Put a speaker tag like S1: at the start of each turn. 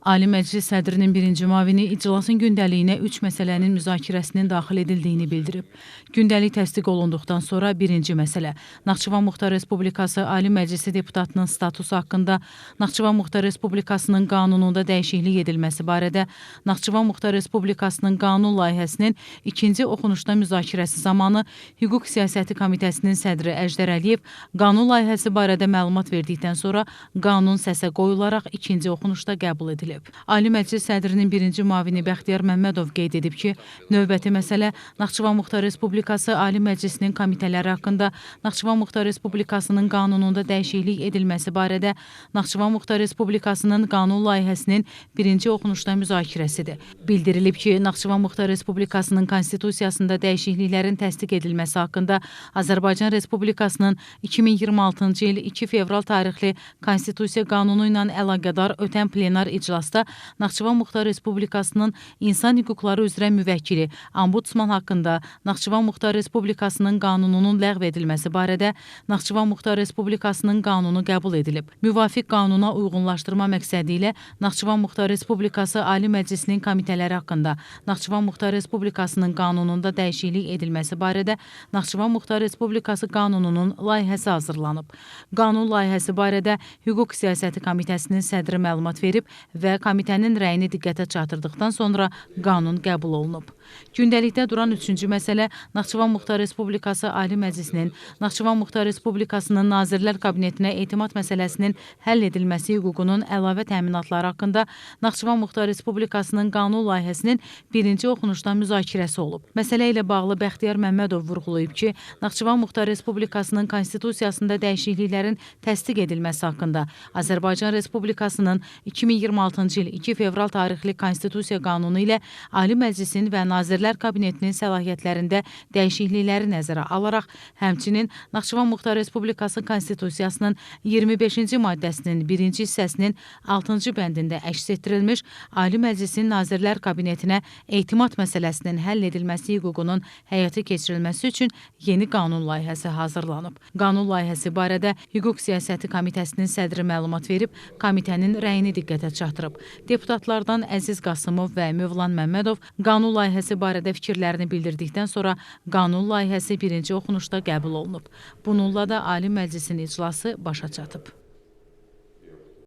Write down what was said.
S1: Ali Məclis sədrinin birinci müavini iclasın gündəliyinə 3 məsələnin müzakirəsinin daxil edildiyini bildirib. Gündəlik təsdiq olunduqdan sonra birinci məsələ Naxçıvan Muxtar Respublikası Ali Məclisi deputatının statusu haqqında Naxçıvan Muxtar Respublikasının qanununda dəyişiklik edilməsi barədə Naxçıvan Muxtar Respublikasının qanun layihəsinin ikinci oxunuşda müzakirəsi zamanı Hüquq Siyasəti Komitəsinin sədri Əjdər Əliyev qanun layihəsi barədə məlumat verdikdən sonra qanun səsə qoyularaq ikinci oxunuşda qəbul edilib. Ali Məclis sədrinin birinci müavini Bəxtiyar Məmmədov qeyd edib ki, növbəti məsələ Naxçıvan Muxtar Respublikası Ali Məclisinin komitələri haqqında Naxçıvan Muxtar Respublikasının qanununda dəyişiklik edilməsi barədə Naxçıvan Muxtar Respublikasının qanun layihəsinin birinci oxunuşda müzakirəsidir. Bildirilib ki, Naxçıvan Muxtar Respublikasının konstitusiyasında dəyişikliklərin təsdiq edilməsi haqqında Azərbaycan Respublikasının 2026-cı il 2 fevral tarixli Konstitusiya qanunu ilə əlaqədar ötən plenar iclasda Naxçıvan Muxtar Respublikasının İnsan Hüquqları üzrə müvəkkili Ombudsman haqqında Naxçıvan Muxtar Respublikasının qanununun ləğv edilməsi barədə Naxçıvan Muxtar Respublikasının qanunu qəbul edilib. Müvafiq qanuna uyğunlaşdırma məqsədi ilə Naxçıvan Muxtar Respublikası Ali Məclisinin komitələri haqqında Naxçıvan Muxtar Respublikasının qanununda dəyişiklik edilməsi barədə Naxçıvan Muxtar Respublikası qanununun layihəsi hazırlanıb. Qanun layihəsi barədə Hüquq Siyasəti Komitəsinin sədri məlumat verib və komitənin rəyini diqqətə çatdırdıqdan sonra qanun qəbul olunub. Gündəlikdə duran üçüncü məsələ Naxçıvan Muxtar Respublikası Ali Məclisinin Naxçıvan Muxtar Respublikasının Nazirlər Kabinetinə etimad məsələsinin həll edilməsi hüququnun əlavə təminatları haqqında Naxçıvan Muxtar Respublikasının qanun layihəsinin birinci oxunuşda müzakirəsi olub. Məsələ ilə bağlı Bəxtiyar Məmmədov vurğulayıb ki, Naxçıvan Muxtar Respublikasının konstitusiyasında dəyişikliklərin təsdiq edilməsi haqqında Azərbaycan Respublikasının 2026-cı il 2 fevral tarixli Konstitusiya qanunu ilə Ali Məclisin və Nazirlər Kabinetinin səlahiyyətlərində dəyişiklikləri nəzərə alaraq, həmçinin Naxçıvan Muxtar Respublikası Konstitusiyasının 25-ci maddəsinin 1-ci hissəsinin 6-cı bəndində əks etdirilmiş Ali Məclisin Nazirlər Kabinetinə etimad məsələsinin həll edilməsi hüququnun həyata keçirilməsi üçün yeni qanun layihəsi hazırlanıb. Qanun layihəsi barədə Hüquq Siyasəti Komitəsinin sədri məlumat verib, komitənin rəyini diqqətə çatdırıb. Deputatlardan Əziz Qasımov və Mövlan Məmmədov qanun layihəsi barədə fikirlərini bildirdikdən sonra qanun layihəsi birinci oxunuşda qəbul olunub. Bununla da Ali Məclisin iclası başa çatıb.